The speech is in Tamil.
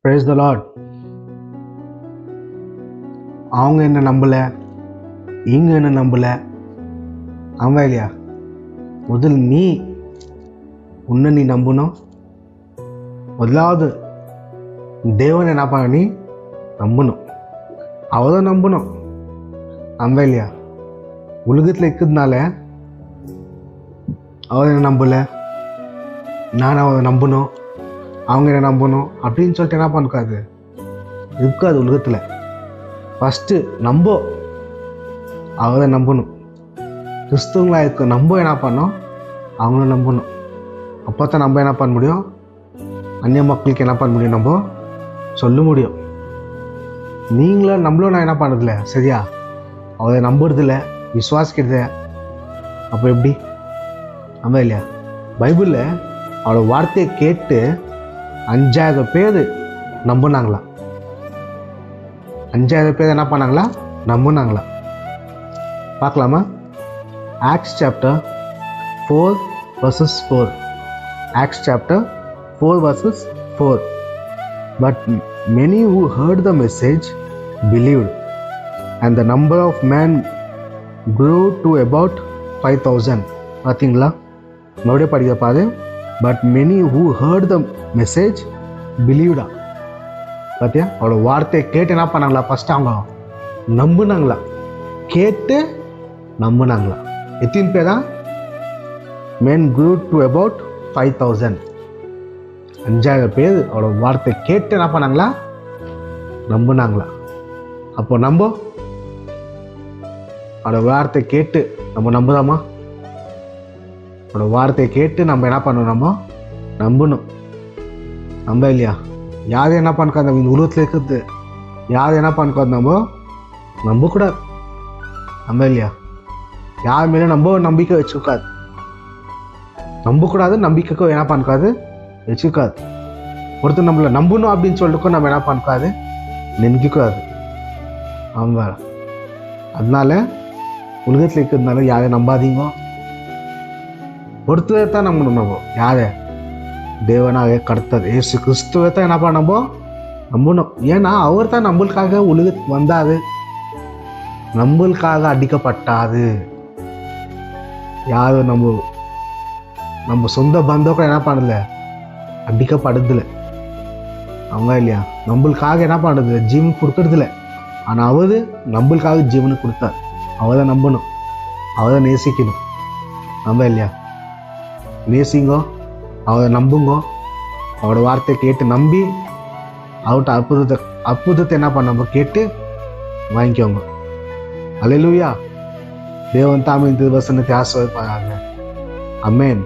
Praise the Lord. அவங்க என்ன நம்பலை, இங்க என்ன நம்பலை. ஆமாம் இல்லையா? முதல் நீ உன்னை நீ நம்பணும். முதலாவது தேவனை என்ன பண்ண நீ நம்பணும். அவதான் நம்பணும். ஆமாம் இல்லையா? உலகத்தில் இருக்கிறதுனால அவ என்ன நம்பலை, நான் அவரை நம்பணும், அவங்க என்ன நம்பணும் அப்படின்னு சொல்லிட்டு என்ன பண்ணக்காது இருக்காது உலகத்தில். ஃபஸ்ட்டு நம்ம அவரை நம்பணும். கிறிஸ்துவங்களாக இருக்க நம்ம என்ன பண்ணோம், அவங்கள நம்பணும். அப்போ தான் நம்ம என்ன பண்ண முடியும், அந்நிய மக்களுக்கு என்ன பண்ண முடியும், நம்ம சொல்ல முடியும். நீங்களும் நம்மளும் நான் என்ன பண்ணுறதில்ல, சரியா? அவரை நம்புறதில்ல, விசுவாசிக்கிறத. அப்போ எப்படி? ஆமாம் இல்லையா? பைபிளில் அவளோட வார்த்தையை கேட்டு 5000 பேர் நம்புனாங்களா? 5000 பேர் என்ன பண்ணாங்களா? நம்புனாங்களா? பார்க்கலாமா? Acts chapter 4:4. Acts chapter 4:4. But many who heard the message believed, and the number of men grew to about 5,000. பார்த்தீங்களா? மறுபடியும் படிக்க பாரு. But many who heard the message பிலீவ்டா. பார்த்தியா? அவளோட வார்த்தையை கேட்டு என்ன பண்ணாங்களா? ஃபஸ்ட்டு அவங்க நம்புனாங்களா? கேட்டு நம்புனாங்களா? எத்தனை பேரா? மென் grew to about 5,000. 5000 பேர் அவளோட வார்த்தை கேட்டு என்ன பண்ணாங்களா? நம்புனாங்களா? அப்போ நம்ம அவளோட வார்த்தை கேட்டு நம்ம நம்புதாமா? அவளோட வார்த்தையை கேட்டு நம்ம என்ன பண்ணணும், நம்ம நம்பணும். நம்ப இல்லையா? யாரும் என்ன பண்ணக்காது, நம்ம இந்த உலகத்தில் இருக்கிறது யாரும் என்ன பண்ணக்காது, நம்ம நம்பக்கூடாது. நம்ப இல்லையா? யார் மேலே நம்ம நம்பிக்கை வச்சுக்காது, நம்பக்கூடாது. நம்பிக்கைக்கும் என்ன பண்ணக்காது, வச்சுக்காது. ஒருத்தர் நம்மளை நம்பணும் அப்படின்னு சொல்லிட்டு நம்ம என்ன பண்ணக்காது, நினைக்கக்கூடாது. ஆமாம். அதனால உலகத்தில் இருக்கிறதுனால யாரையும் நம்பாதீங்க. ஒருத்தரை தான் நம்பணும். நம்ம யாரை? தேவனாக கர்த்தர் இயேசு கிறிஸ்துவை தான் என்ன பண்ண நம்பணும். ஏன்னா அவர் தான் நம்மளுக்காக உலகத்துக்கு வந்தாரு, நம்மளுக்காக அடிக்கப்பட்டாரு. யாரும் நம்ம சொந்த பந்தோக்கள் என்ன பண்ணல, அடிக்கப்படுறதில்ல. அவங்க இல்லையா? நம்மளுக்காக என்ன பண்ணுறது, ஜீவன் கொடுக்கறதில்ல. ஆனால் அவரு நம்மளுக்காக ஜீவனை கொடுத்தார். அவரை நம்பணும், அவரை நேசிக்கணும். நம்ம இல்லையா? நேசிங்கோ, அவரை நம்புங்கோ. அவரோட வார்த்தையை கேட்டு நம்பி அவர்கிட்ட அற்புதத்தை என்ன பண்ண கேட்டு வாங்கிக்கோங்க. அல்லேலூயா. தேவன் தாமே இந்த வசனத்தை ஆசீர்வதிப்பாராக. ஆமென்.